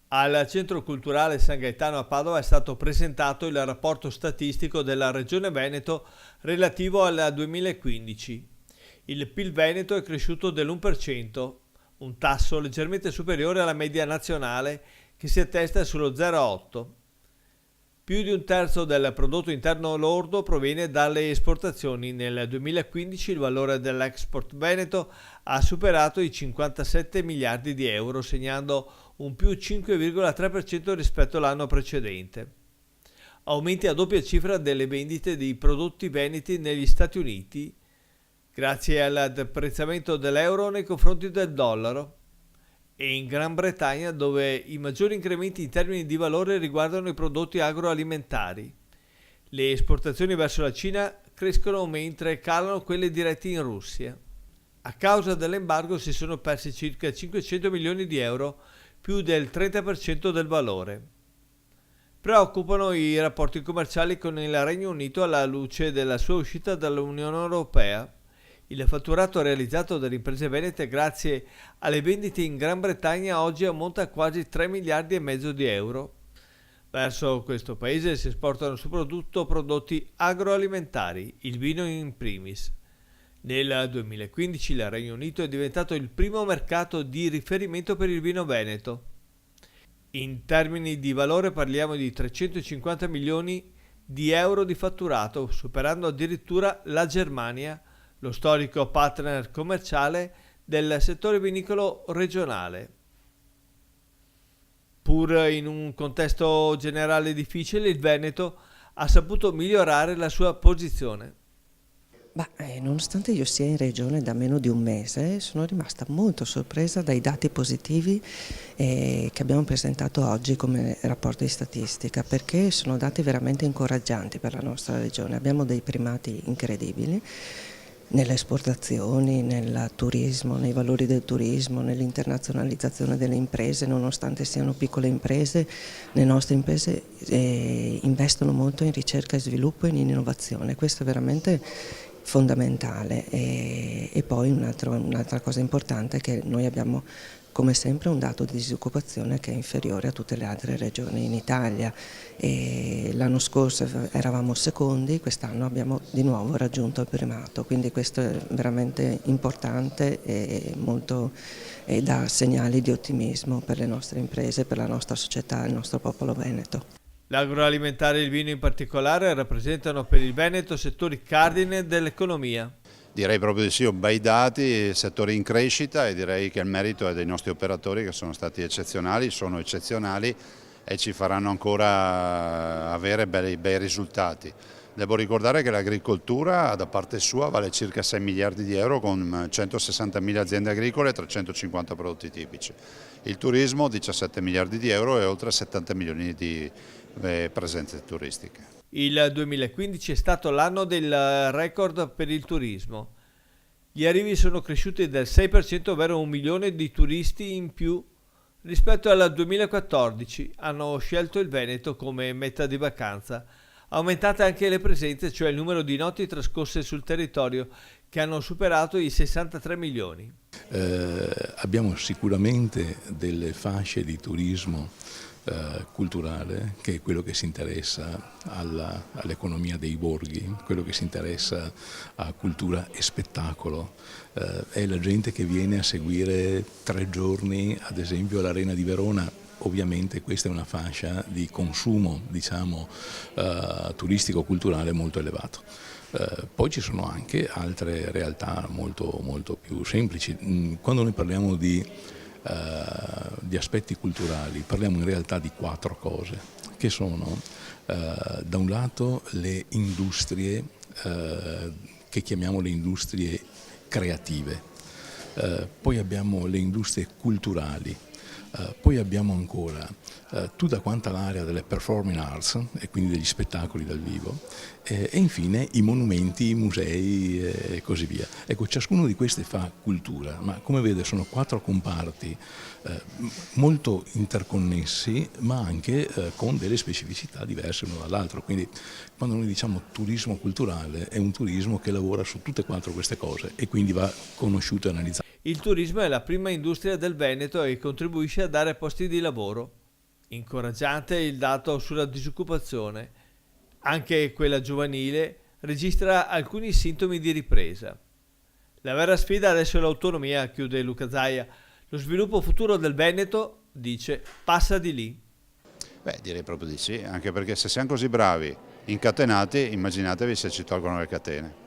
Al Centro Culturale San Gaetano a Padova è stato presentato il rapporto statistico della Regione Veneto relativo al 2015. Il PIL Veneto è cresciuto dell'1%, un tasso leggermente superiore alla media nazionale che si attesta sullo 0,8. Più di un terzo del prodotto interno lordo proviene dalle esportazioni. Nel 2015 il valore dell'export veneto ha superato i 57 miliardi di euro, segnando un più 5,3% rispetto all'anno precedente. Aumenti a doppia cifra delle vendite di prodotti veneti negli Stati Uniti, grazie al deprezzamento dell'euro nei confronti del dollaro, e in Gran Bretagna, dove i maggiori incrementi in termini di valore riguardano i prodotti agroalimentari. Le esportazioni verso la Cina crescono mentre calano quelle dirette in Russia. A causa dell'embargo si sono persi circa 500 milioni di euro, più del 30% del valore. Preoccupano i rapporti commerciali con il Regno Unito alla luce della sua uscita dall'Unione Europea. Il fatturato realizzato dalle imprese venete grazie alle vendite in Gran Bretagna oggi ammonta a quasi 3 miliardi e mezzo di euro. Verso questo paese si esportano soprattutto prodotti agroalimentari, il vino in primis. Nel 2015 il Regno Unito è diventato il primo mercato di riferimento per il vino veneto. In termini di valore parliamo di 350 milioni di euro di fatturato, superando addirittura la Germania, lo storico partner commerciale del settore vinicolo regionale. Pur in un contesto generale difficile, il Veneto ha saputo migliorare la sua posizione. Nonostante io sia in regione da meno di un mese, sono rimasta molto sorpresa dai dati positivi che abbiamo presentato oggi come rapporto di statistica, perché sono dati veramente incoraggianti per la nostra regione. Abbiamo dei primati incredibili nelle esportazioni, nel turismo, nei valori del turismo, nell'internazionalizzazione delle imprese. Nonostante siano piccole imprese, le nostre imprese investono molto in ricerca e sviluppo e in innovazione. Questo è veramente fondamentale. E poi un'altra cosa importante è che noi abbiamo come sempre un dato di disoccupazione che è inferiore a tutte le altre regioni in Italia. L'anno scorso eravamo secondi, quest'anno abbiamo di nuovo raggiunto il primato, quindi questo è veramente importante e dà segnali di ottimismo per le nostre imprese, per la nostra società, il nostro popolo veneto. L'agroalimentare e il vino in particolare rappresentano per il Veneto settori cardine dell'economia. Direi proprio di sì, bei dati, settori in crescita, e direi che il merito è dei nostri operatori che sono stati eccezionali, sono eccezionali e ci faranno ancora avere bei risultati. Devo ricordare che l'agricoltura da parte sua vale circa 6 miliardi di euro con 160.000 aziende agricole e 350 prodotti tipici. Il turismo 17 miliardi di euro e oltre 70 milioni di presenze turistiche. Il 2015 è stato l'anno del record per il turismo. Gli arrivi sono cresciuti del 6%, ovvero 1 milione di turisti in più rispetto al 2014. Hanno scelto il Veneto come meta di vacanza. Aumentate anche le presenze, cioè il numero di notti trascorse sul territorio, che hanno superato i 63 milioni. Abbiamo sicuramente delle fasce di turismo culturale, che è quello che si interessa all'economia dei borghi, quello che si interessa a cultura e spettacolo, è la gente che viene a seguire 3 giorni ad esempio all'Arena di Verona. Ovviamente questa è una fascia di consumo, diciamo, turistico-culturale molto elevato. Poi ci sono anche altre realtà molto, molto più semplici. Quando noi parliamo di aspetti culturali, parliamo in realtà di 4 cose, che sono da un lato le industrie che chiamiamo le industrie creative, poi abbiamo le industrie culturali, poi abbiamo ancora tutta quanta l'area delle performing arts e quindi degli spettacoli dal vivo e infine i monumenti, i musei e così via. Ecco, ciascuno di questi fa cultura, ma come vede sono 4 comparti molto interconnessi, ma anche con delle specificità diverse uno dall'altro. Quindi quando noi diciamo turismo culturale è un turismo che lavora su tutte e 4 queste cose e quindi va conosciuto e analizzato. Il turismo è la prima industria del Veneto e contribuisce a dare posti di lavoro. Incoraggiante il dato sulla disoccupazione. Anche quella giovanile registra alcuni sintomi di ripresa. La vera sfida adesso è l'autonomia, chiude Luca Zaia. Lo sviluppo futuro del Veneto, dice, passa di lì. Beh, direi proprio di sì, anche perché se siamo così bravi, incatenati, immaginatevi se ci tolgono le catene.